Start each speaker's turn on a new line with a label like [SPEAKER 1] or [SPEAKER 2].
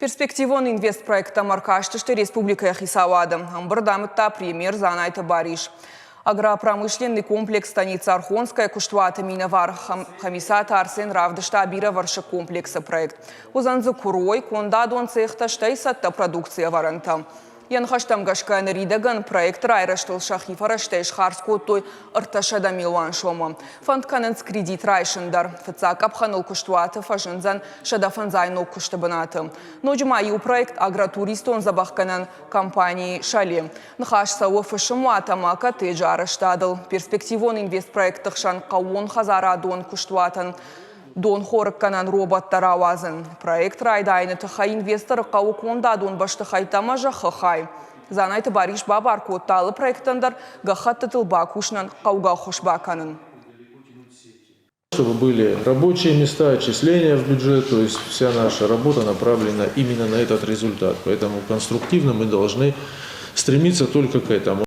[SPEAKER 1] Перспективон инвестпроекта Маркаштышты Республика Хисавадым. Амбардамытта премьер Занайта Бариш. Агропромышленный комплекс станица Архонская куштвата миновар комиссата Арсен Равдышта бира варша комплекса проект. Узанзы курой кондадон цехта штайсатта продукция варанта. Янхаштам гашкан ридаган проект райраштыл шахифара штайш харскоттой ырташада милуан шома. Фандканенс кредит райшындар. Фыцак апханыл куштваты фашынзан шадафанзайну куштабанаты. Ноджмайу проект агротуристон забахканан компании Шали. Нхаш сауы фышыму атамака тыджарыштадыл. Перспективон инвестпроект тықшан қауон хазара дон куштватын. Дон хорыкканан роботтар авазын. Проект райдайны тыха инвестор қауы конда дон башты хайтама жақы хай. Занайты Бариш бабар котталы проекттандар ғахатты тылба кушнан қауға хошбаканын.
[SPEAKER 2] Чтобы были рабочие места, отчисления в бюджет, то есть вся наша работа направлена именно на этот результат. Поэтому конструктивно мы должны стремиться только к этому.